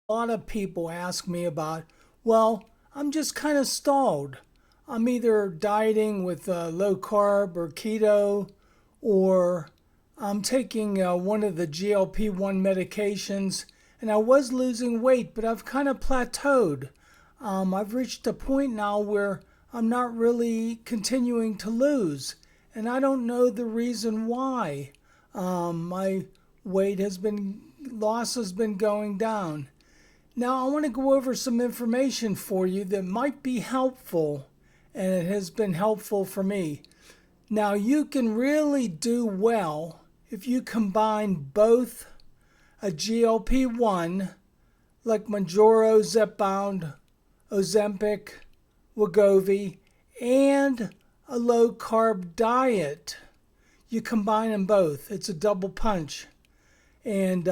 A lot of people ask me about, well, I'm just kind of stalled. I'm either dieting with low carb or keto, or I'm taking one of the GLP-1 medications, and I was losing weight, but I've kind of plateaued. I've reached a point now where I'm not really continuing to lose, and I don't know the reason why. My weight has been loss has been going down. Now, I want to go over some information for you that might be helpful, and it has been helpful for me. Now, you can really do well if you combine both a GLP-1, like Mounjaro-Zepbound, Ozempic, Wegovy, and a low carb diet. You combine them both, it's a double punch. And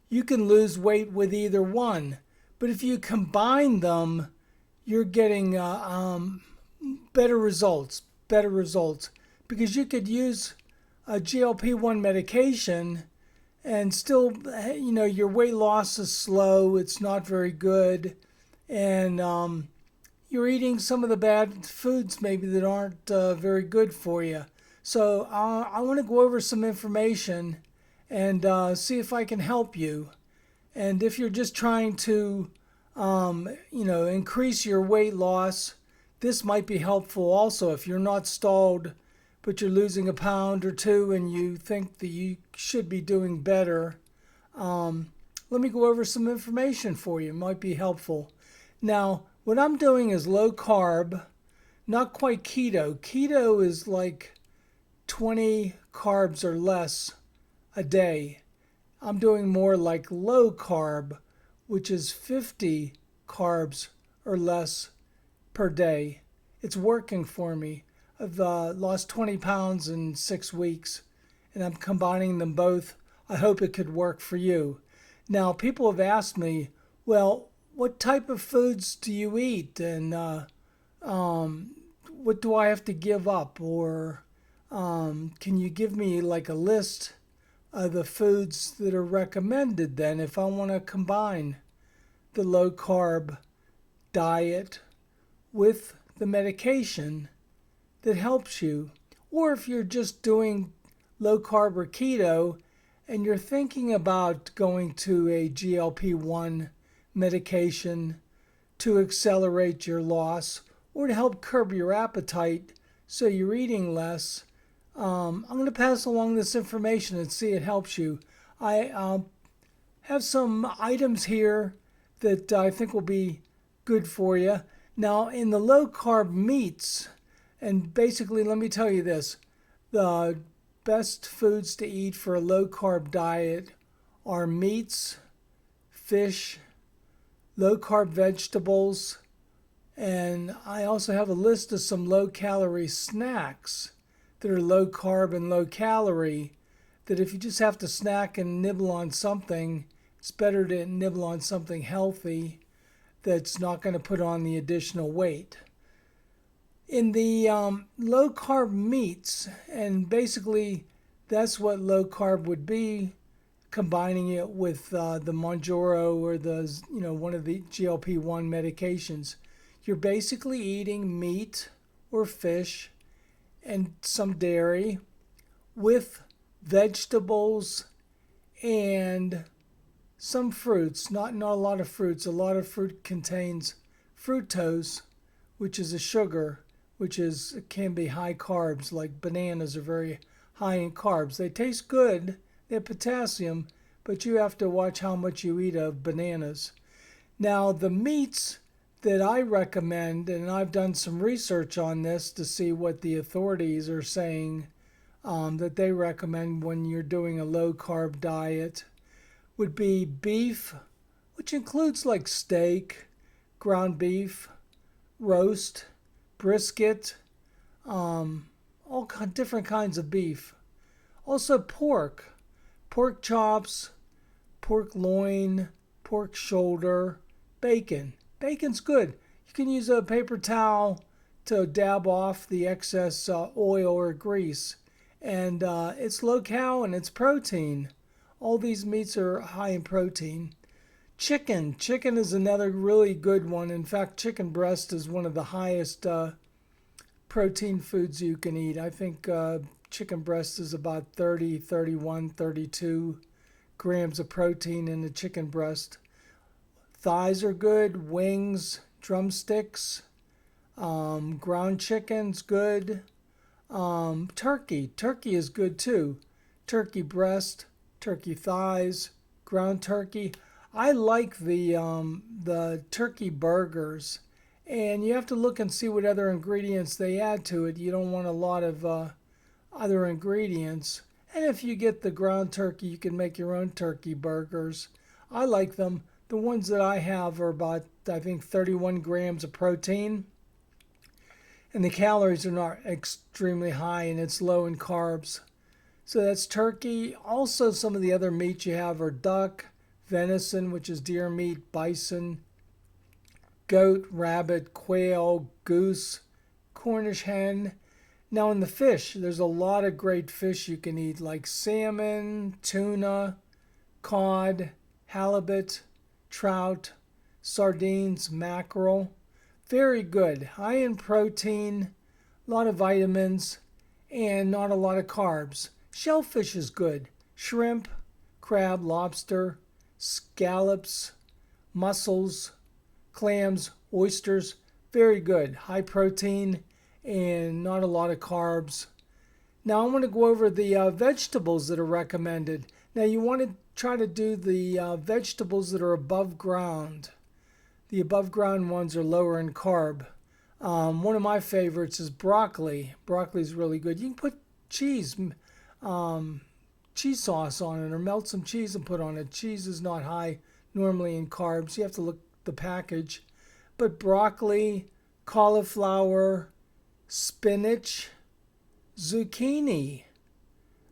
you can lose weight with either one. But if you combine them, you're getting better results. Better results. Because you could use a GLP-1 medication and still, your weight loss is slow. It's not very good. And you're eating some of the bad foods maybe that aren't very good for you. So I want to go over some information and see if I can help you. And if you're just trying to, increase your weight loss, this might be helpful also. If you're not stalled, but you're losing a pound or two and you think that you should be doing better, let me go over some information for you. It might be helpful. Now, what I'm doing is low carb, not quite keto. Keto is like 20 carbs or less a day. I'm doing more like low carb, which is 50 carbs or less per day. It's working for me. I've lost 20 pounds in 6 weeks, and I'm combining them both. I hope it could work for you. Now, people have asked me, well, what type of foods do you eat? And what do I have to give up? Or can you give me like a list the foods that are recommended then if I want to combine the low carb diet with the medication that helps you? Or if you're just doing low carb or keto and you're thinking about going to a GLP-1 medication to accelerate your loss or to help curb your appetite so you're eating less, I'm going to pass along this information and see it helps you. I have some items here that I think will be good for you. Now, in the low carb meats, and basically, let me tell you this, the best foods to eat for a low carb diet are meats, fish, low carb vegetables, and I also have a list of some low calorie snacks that are low carb and low calorie, that if you just have to snack and nibble on something, it's better to nibble on something healthy that's not going to put on the additional weight. In the low carb meats, and basically that's what low carb would be, combining it with the Mounjaro or one of the GLP-1 medications. You're basically eating meat or fish and some dairy with vegetables and some fruits. Not a lot of fruits. A lot of fruit contains fructose, which is a sugar, can be high carbs. Like bananas are very high in carbs. They taste good. They have potassium, but you have to watch how much you eat of bananas. Now, the meats that I recommend, and I've done some research on this to see what the authorities are saying that they recommend when you're doing a low carb diet, would be beef, which includes like steak, ground beef, roast, brisket, all different kinds of beef. Also pork chops, pork loin, pork shoulder, bacon. Bacon's good. You can use a paper towel to dab off the excess oil or grease. And it's low cal and it's protein. All these meats are high in protein. Chicken is another really good one. In fact, chicken breast is one of the highest protein foods you can eat. I think chicken breast is about 30, 31, 32 grams of protein in the chicken breast. Thighs are good, wings, drumsticks, ground chicken's good. Turkey is good too. Turkey breast, turkey thighs, ground turkey. I like the turkey burgers, and you have to look and see what other ingredients they add to it. You don't want a lot of other ingredients. And if you get the ground turkey, you can make your own turkey burgers. I like them. The ones that I have are about, I think, 31 grams of protein, and the calories are not extremely high, and it's low in carbs. So that's turkey. Also, some of the other meats you have are duck, venison, which is deer meat, bison, goat, rabbit, quail, goose, Cornish hen. Now, in the fish, there's a lot of great fish you can eat, like salmon, tuna, cod, halibut, trout, sardines, mackerel. Very good. High in protein, a lot of vitamins, and not a lot of carbs. Shellfish is good. Shrimp, crab, lobster, scallops, mussels, clams, oysters. Very good. High protein and not a lot of carbs. Now I want to go over the vegetables that are recommended. Now you want to try to do the vegetables that are above ground. The above ground ones are lower in carb. One of my favorites is broccoli. Broccoli is really good. You can put cheese, cheese sauce on it, or melt some cheese and put on it. Cheese is not high normally in carbs. You have to look at the package. But broccoli, cauliflower, spinach, zucchini,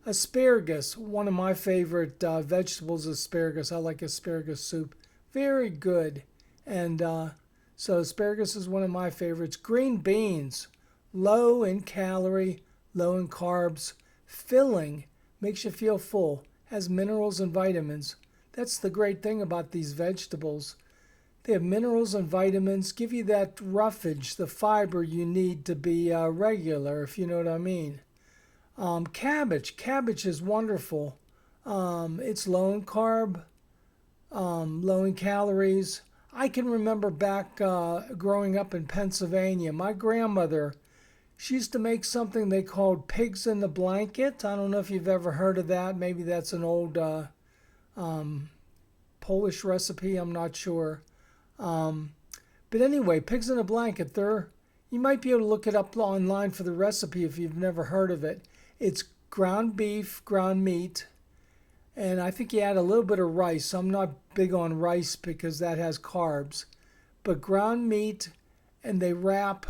asparagus. One of my favorite vegetables is asparagus. I like asparagus soup. Very good. And so asparagus is one of my favorites. Green beans, low in calorie, low in carbs, filling, makes you feel full, has minerals and vitamins. That's the great thing about these vegetables. They have minerals and vitamins, give you that roughage, the fiber you need to be regular, if you know what I mean. Cabbage is wonderful. It's low in carb, low in calories. I can remember back growing up in Pennsylvania, my grandmother, she used to make something they called pigs in the blanket. I don't know if you've ever heard of that. Maybe that's an old Polish recipe. I'm not sure. But anyway, pigs in a blanket, you might be able to look it up online for the recipe if you've never heard of it. It's ground beef, ground meat, and I think you add a little bit of rice. I'm not big on rice because that has carbs. But ground meat, and they wrap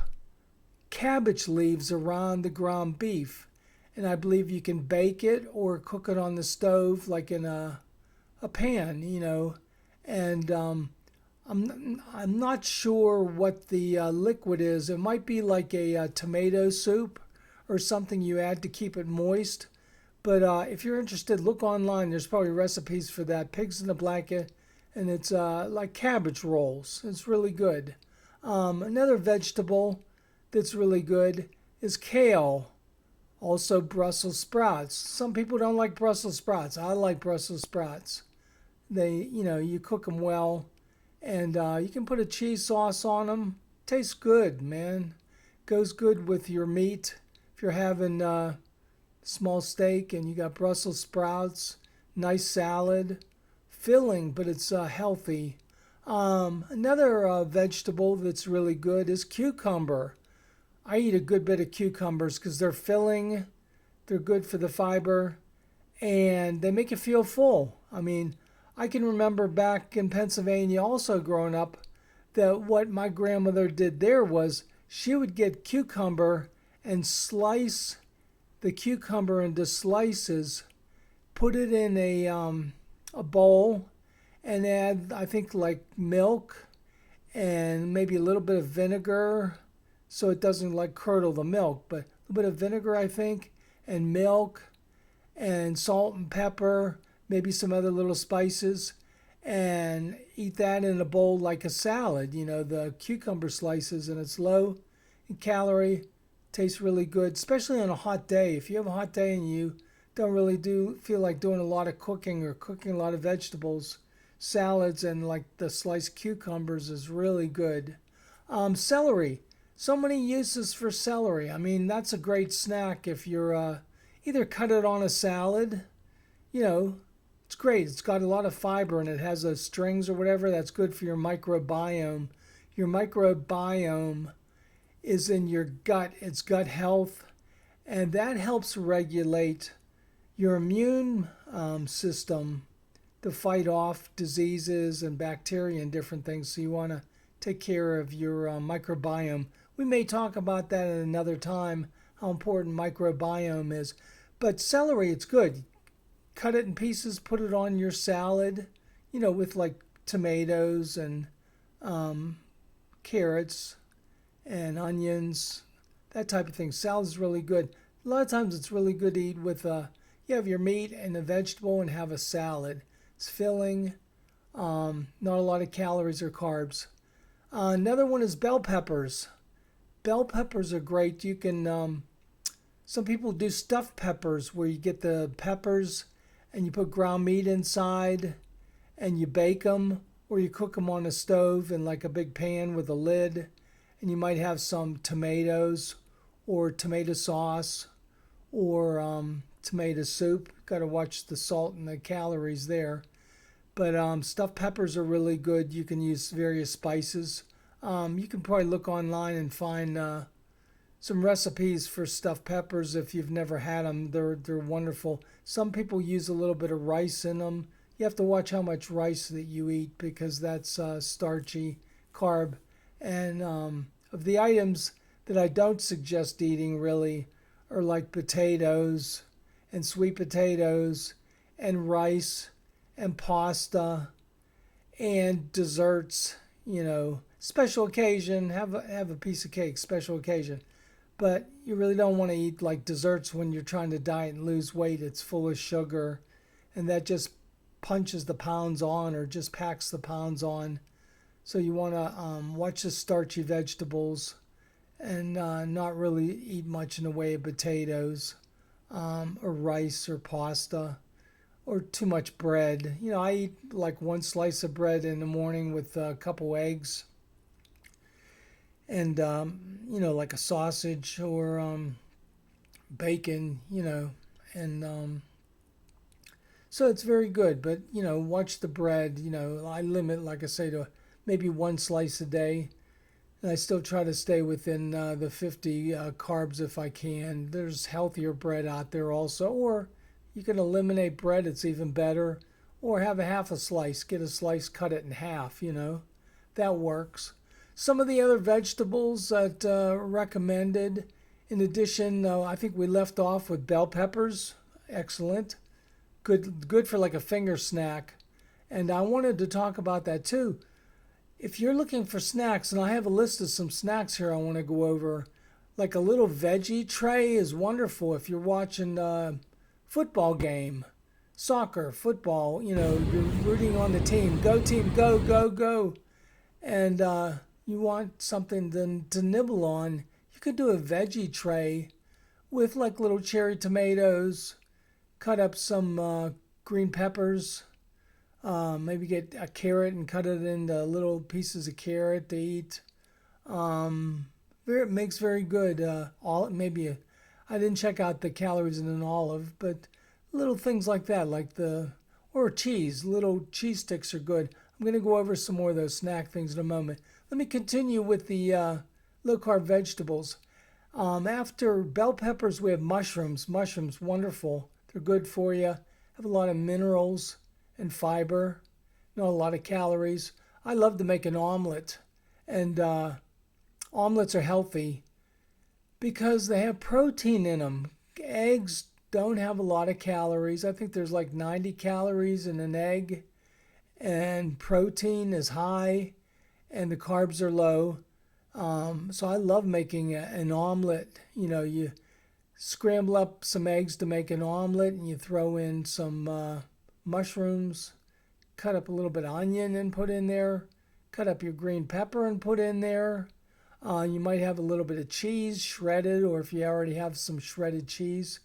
cabbage leaves around the ground beef. And I believe you can bake it or cook it on the stove like in a pan, And I'm not sure what the liquid is. It might be like a tomato soup or something you add to keep it moist. But if you're interested, look online. There's probably recipes for that. Pigs in a blanket, and it's like cabbage rolls. It's really good. Another vegetable that's really good is kale. Also Brussels sprouts. Some people don't like Brussels sprouts. I like Brussels sprouts. You cook them well, and you can put a cheese sauce on them. Tastes good, man. Goes good with your meat. If you're having small steak and you got Brussels sprouts, nice salad, filling, but it's healthy. Another vegetable that's really good is cucumber. I eat a good bit of cucumbers because they're filling, they're good for the fiber, and they make you feel full. I mean, I can remember back in Pennsylvania also growing up that what my grandmother did there was she would get cucumber and slice the cucumber into slices, put it in a bowl, and add, I think, like milk and maybe a little bit of vinegar so it doesn't like curdle the milk, but a little bit of vinegar, I think, and milk and salt and pepper, maybe some other little spices, and eat that in a bowl like a salad. The cucumber slices, and it's low in calorie, tastes really good, especially on a hot day. If you have a hot day and you don't really feel like doing a lot of cooking or cooking a lot of vegetables, salads and like the sliced cucumbers is really good. Celery. So many uses for celery. I mean, that's a great snack if you're either cut it on a salad. You know, it's great. It's got a lot of fiber and it has those strings or whatever. That's good for your microbiome. Your microbiome is in your gut. It's gut health, and that helps regulate your immune system to fight off diseases and bacteria and different things. So you want to take care of your microbiome. We may talk about that at another time, how important microbiome is. But celery, it's good. Cut it in pieces, put it on your salad, with like tomatoes and carrots and onions, that type of thing. Salad's really good. A lot of times it's really good to eat with, you have your meat and a vegetable and have a salad. It's filling, not a lot of calories or carbs. Another one is bell peppers. Bell peppers are great. You can, some people do stuffed peppers where you get the peppers and you put ground meat inside and you bake them, or you cook them on a stove in like a big pan with a lid, and you might have some tomatoes or tomato sauce or tomato soup. Got to watch the salt and the calories there. But stuffed peppers are really good. You can use various spices. You can probably look online and find some recipes for stuffed peppers if you've never had them. They're wonderful. Some people use a little bit of rice in them. You have to watch how much rice that you eat because that's starchy carb. And of the items that I don't suggest eating really are like potatoes and sweet potatoes and rice and pasta and desserts. Special occasion, have a piece of cake, special occasion. But you really don't want to eat like desserts when you're trying to diet and lose weight. It's full of sugar, and that just punches the pounds on or just packs the pounds on. So you want to watch the starchy vegetables and not really eat much in the way of potatoes or rice or pasta or too much bread. I eat like one slice of bread in the morning with a couple eggs and, like a sausage or bacon, and so it's very good. But, watch the bread. I limit, like I say, to maybe one slice a day. And I still try to stay within the 50 carbs if I can. There's healthier bread out there also. Or you can eliminate bread, it's even better. Or have a half a slice. Get a slice, cut it in half, That works. Some of the other vegetables that are recommended, in addition, I think we left off with bell peppers. Excellent. Good for like a finger snack. And I wanted to talk about that too. If you're looking for snacks, and I have a list of some snacks here I want to go over, like a little veggie tray is wonderful if you're watching a football game, soccer, football, you're rooting on the team. Go team, go, go, go. And you want something to nibble on, you could do a veggie tray with like little cherry tomatoes, cut up some green peppers, maybe get a carrot and cut it into little pieces of carrot to eat. It makes very good. I didn't check out the calories in an olive, but little things like that, or cheese. Little cheese sticks are good. I'm going to go over some more of those snack things in a moment. Let me continue with the low carb vegetables. After bell peppers, we have mushrooms. Mushrooms, wonderful. They're good for you. Have a lot of minerals and fiber, not a lot of calories. I love to make an omelet, and omelets are healthy because they have protein in them. Eggs don't have a lot of calories. I think there's like 90 calories in an egg, and protein is high, and the carbs are low. So I love making an omelet. You scramble up some eggs to make an omelet, and you throw in some mushrooms, cut up a little bit of onion and put in there. Cut up your green pepper and put in there. You might have a little bit of cheese shredded, or if you already have some shredded cheese,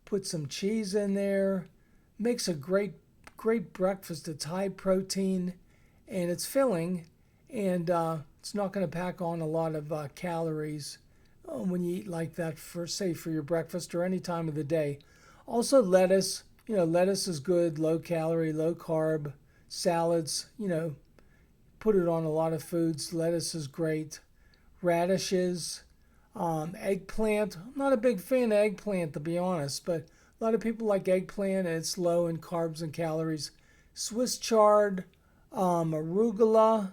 put some cheese in there. Makes a great breakfast. It's high protein and it's filling, and it's not going to pack on a lot of calories when you eat like that for, say, for your breakfast or any time of the day. Also lettuce. Lettuce is good, low calorie, low carb. Salads, put it on a lot of foods. Lettuce is great. Radishes, eggplant. I'm not a big fan of eggplant, to be honest, but a lot of people like eggplant, and it's low in carbs and calories. Swiss chard, arugula.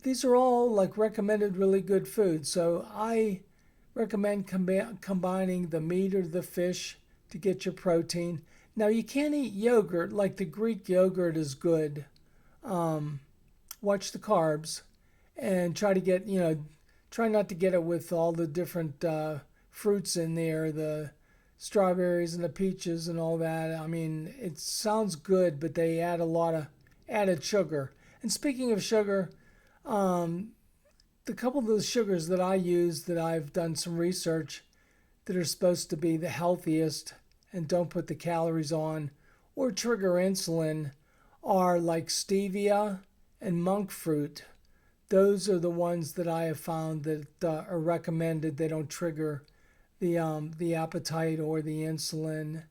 These are all like recommended really good foods. So I recommend combining the meat or the fish to get your protein. Now you can't eat yogurt, like the Greek yogurt is good. Watch the carbs and try to get, try not to get it with all the different fruits in there, the strawberries and the peaches and all that. I mean, it sounds good, but they add a lot of added sugar. And speaking of sugar, the couple of those sugars that I use that I've done some research that are supposed to be the healthiest and don't put the calories on or trigger insulin are like stevia and monk fruit. Those are the ones that I have found that are recommended. They don't trigger the appetite or the insulin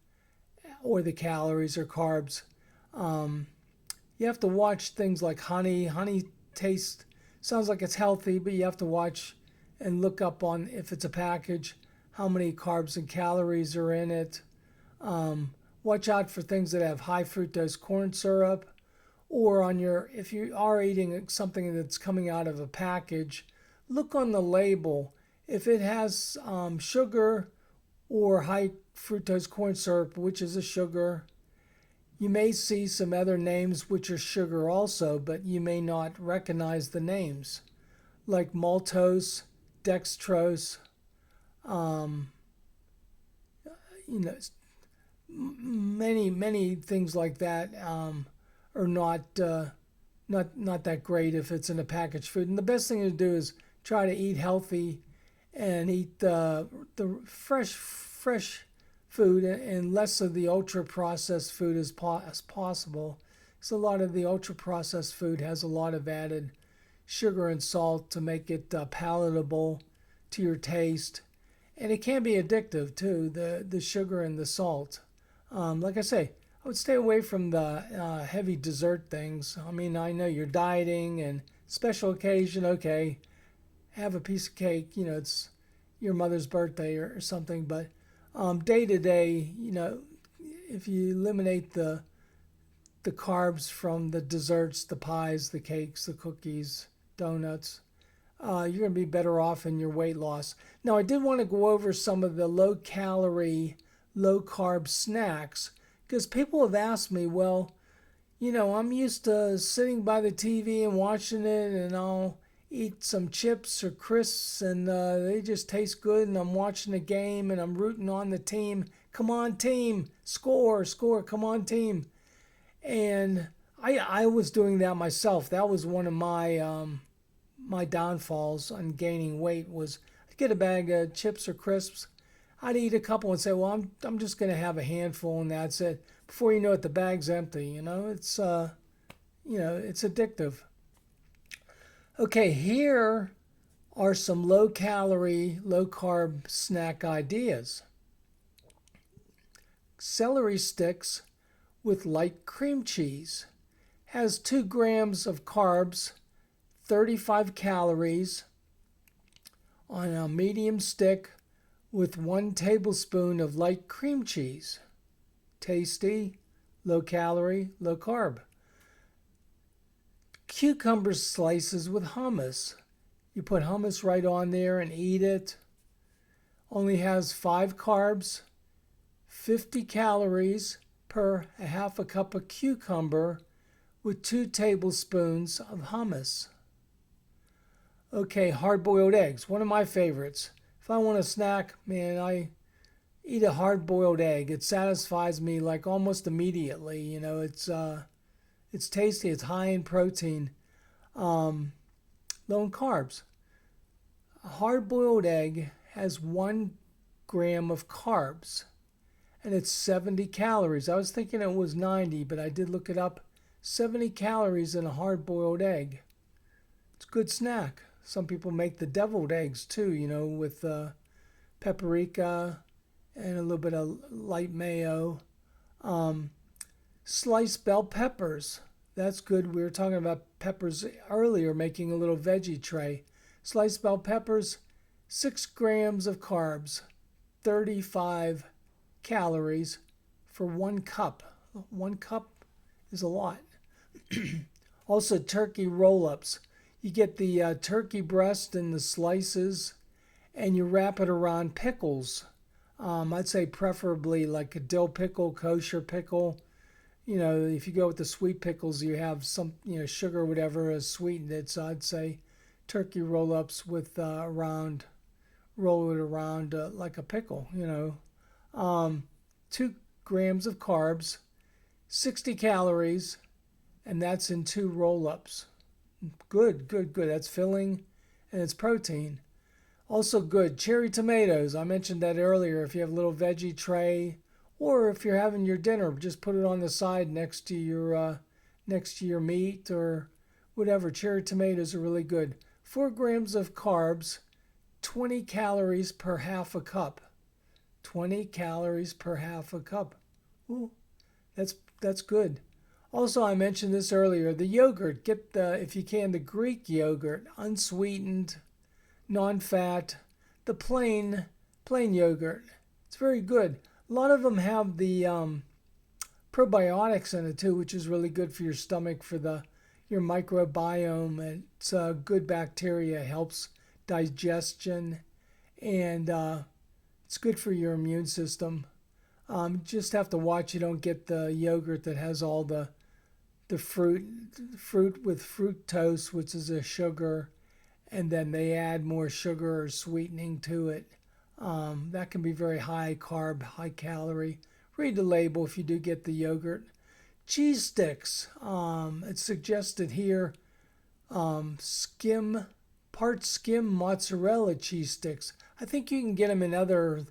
or the calories or carbs. You have to watch things like honey. Honey sounds like it's healthy, but you have to watch and look up on, if it's a package, how many carbs and calories are in it. Watch out for things that have high fructose corn syrup, or if you are eating something that's coming out of a package, look on the label. If it has sugar or high fructose corn syrup, which is a sugar, you may see some other names which are sugar also, but you may not recognize the names, like maltose, dextrose, many things like that are not that great if it's in a packaged food. And the best thing to do is try to eat healthy and eat the fresh food and less of the ultra processed food as possible. So a lot of the ultra processed food has a lot of added sugar and salt to make it palatable to your taste, and it can be addictive too, the sugar and the salt. Like I say, I would stay away from the heavy dessert things. I mean, I know you're dieting and special occasion, okay, have a piece of cake, it's your mother's birthday or something, but day to day, if you eliminate the carbs from the desserts, the pies, the cakes, the cookies, donuts, you're going to be better off in your weight loss. Now, I did want to go over some of the low-calorie, low-carb snacks, because people have asked me, well, I'm used to sitting by the TV and watching it, and I'll eat some chips or crisps, and they just taste good, and I'm watching a game, and I'm rooting on the team. Come on, team. Score, come on, team. And I was doing that myself. That was one of my downfalls on gaining weight, was I'd get a bag of chips or crisps. I'd eat a couple and say, well, I'm just going to have a handful and that's it. Before you know it, the bag's empty. It's it's addictive. Okay, here are some low-calorie, low-carb snack ideas. Celery sticks with light cream cheese. Has 2 grams of carbs, 35 calories on a medium stick with 1 tablespoon of light cream cheese. Tasty, low calorie, low carb. Cucumber slices with hummus. You put hummus right on there and eat it. Only has 5 carbs, 50 calories per a half a cup of cucumber with 2 tablespoons of hummus. Okay, hard-boiled eggs, one of my favorites. If I want a snack, man, I eat a hard-boiled egg. It satisfies me like almost immediately. It's It's tasty. It's high in protein, low in carbs. A hard-boiled egg has 1 gram of carbs, and it's 70 calories. I was thinking it was 90, but I did look it up. 70 calories in a hard-boiled egg. It's a good snack. Some people make the deviled eggs too, with paprika and a little bit of light mayo. Sliced bell peppers. That's good. We were talking about peppers earlier, making a little veggie tray. Sliced bell peppers, 6 grams of carbs, 35 calories for 1 cup. 1 cup is a lot. Also, turkey roll-ups. You get the turkey breast in the slices, and you wrap it around pickles. I'd say preferably like a dill pickle, kosher pickle. If you go with the sweet pickles, you have some, sugar or whatever has sweetened it. So I'd say turkey roll-ups with roll it around like a pickle, 2 grams of carbs, 60 calories, and that's in 2 roll-ups. Good, good, good. That's filling, and it's protein. Also good, cherry tomatoes. I mentioned that earlier. If you have a little veggie tray, or if you're having your dinner, just put it on the side next to your meat or whatever. Cherry tomatoes are really good. 4 grams of carbs, 20 calories per half a cup. 20 calories per half a cup. Ooh, that's good. Also, I mentioned this earlier. The yogurt, get if you can, the Greek yogurt, unsweetened, non-fat, the plain yogurt. It's very good. A lot of them have the probiotics in it too, which is really good for your stomach, for your microbiome. It's good bacteria, helps digestion, and it's good for your immune system. Just have to watch you don't get the yogurt that has all the fruit with fructose, which is a sugar, and then they add more sugar or sweetening to it. That can be very high carb, high calorie. Read the label if you do get the yogurt. Cheese sticks. It's suggested here, part skim mozzarella cheese sticks. I think you can get them in other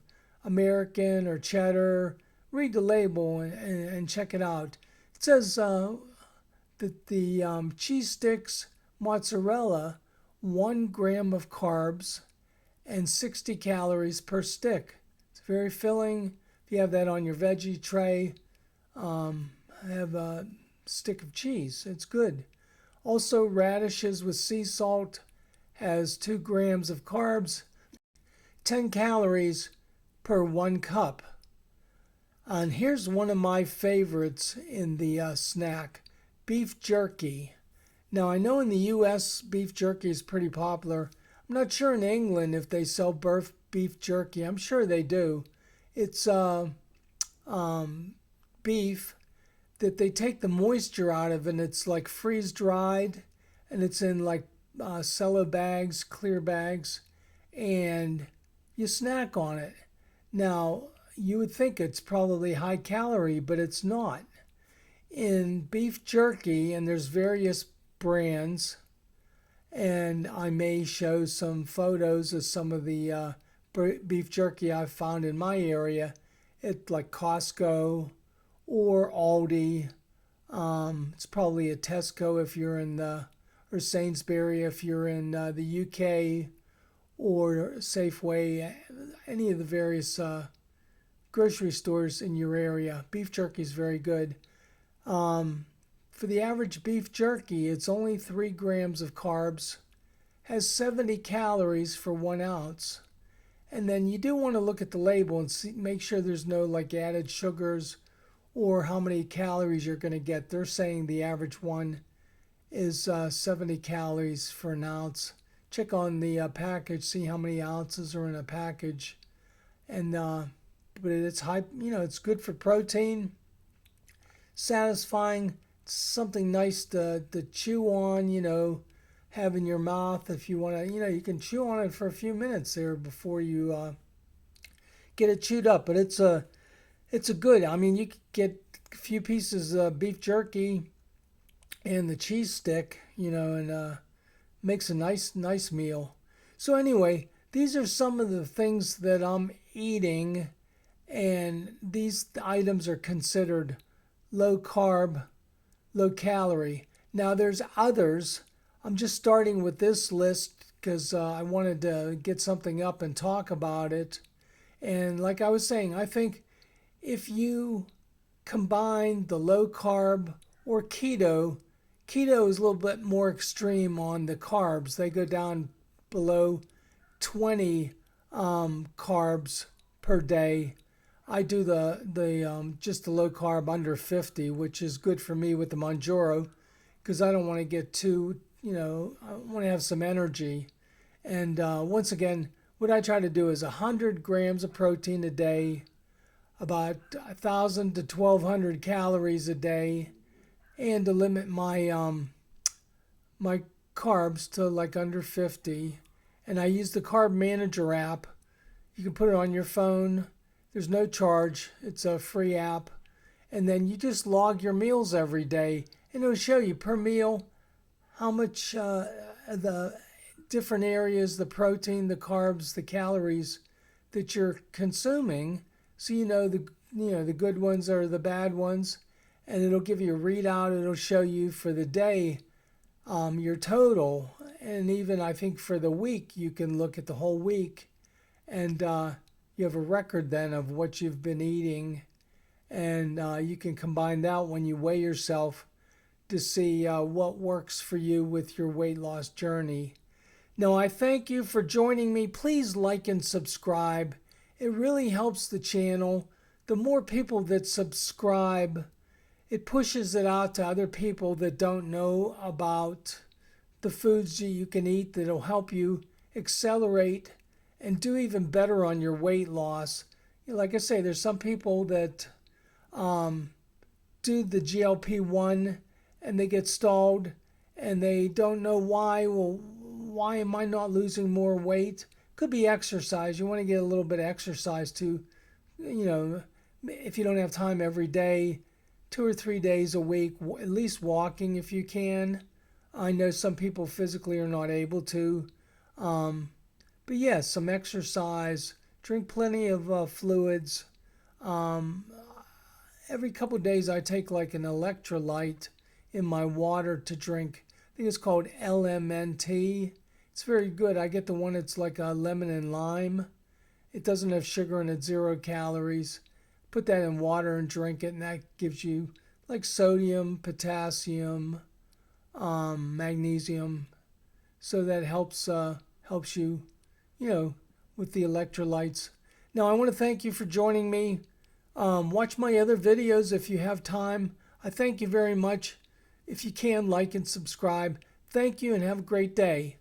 American or cheddar. Read the label and check it out. It says that the cheese sticks mozzarella, 1 gram of carbs and 60 calories per stick. It's very filling. If you have that on your veggie tray, have a stick of cheese. It's good. Also, radishes with sea salt has 2 grams of carbs, 10 calories per 1 cup. And here's one of my favorites in the snack, beef jerky. Now, I know in the U.S. beef jerky is pretty popular. I'm not sure in England if they sell beef jerky. I'm sure they do. It's beef that they take the moisture out of, and it's like freeze dried, and it's in like cello bags, clear bags, and you snack on it. Now, you would think it's probably high calorie, but it's not. In beef jerky, and there's various brands, and I may show some photos of some of the beef jerky I've found in my area at like Costco or Aldi. It's probably a Tesco if you're in or Sainsbury if you're in the UK, or Safeway, any of the various grocery stores in your area. Beef jerky is very good. For the average beef jerky, it's only 3 grams of carbs, has 70 calories for 1 ounce. And then you do want to look at the label and make sure there's no like added sugars or how many calories you're going to get. They're saying the average one is 70 calories for an ounce. Check on the package, see how many ounces are in a package. And but it's high, it's good for protein, satisfying, something nice to chew on, have in your mouth if you want to, you can chew on it for a few minutes there before you get it chewed up. But it's a good, you could get a few pieces of beef jerky and the cheese stick, and makes a nice meal. So anyway, these are some of the things that I'm eating, and these items are considered low carb, low calorie. Now there's others. I'm just starting with this list because I wanted to get something up and talk about it. And like I was saying, I think if you combine the low carb or keto is a little bit more extreme on the carbs. They go down below 20 carbs per day. I do the just the low carb under 50, which is good for me with the Mounjaro because I don't want to get too, I want to have some energy. And once again, what I try to do is 100 grams of protein a day, about 1,000 to 1,200 calories a day, and to limit my carbs to like under 50. And I use the Carb Manager app. You can put it on your phone. There's no charge. It's a free app. And then you just log your meals every day, and it'll show you per meal how much the different areas, the protein, the carbs, the calories that you're consuming, so the good ones are the bad ones, and it'll give you a readout. It'll show you for the day your total, and even I think for the week you can look at the whole week, and you have a record then of what you've been eating, and you can combine that when you weigh yourself to see what works for you with your weight loss journey. Now, I thank you for joining me. Please like and subscribe. It really helps the channel. The more people that subscribe, it pushes it out to other people that don't know about the foods that you can eat that'll help you accelerate and do even better on your weight loss. Like I say, there's some people that do the GLP-1 and they get stalled and they don't know why. Well, why am I not losing more weight? Could be exercise. You want to get a little bit of exercise too. If you don't have time every day, 2 or 3 days a week, at least walking if you can. I know some people physically are not able to. But yes, some exercise. Drink plenty of fluids. Every couple of days I take like an electrolyte in my water to drink. I think it's called LMNT. It's very good. I get the one that's like a lemon and lime. It doesn't have sugar and it's 0 calories. Put that in water and drink it, and that gives you like sodium, potassium, magnesium. So that helps you, with the electrolytes. Now I want to thank you for joining me. Watch my other videos if you have time. I thank you very much. If you can, like and subscribe. Thank you and have a great day.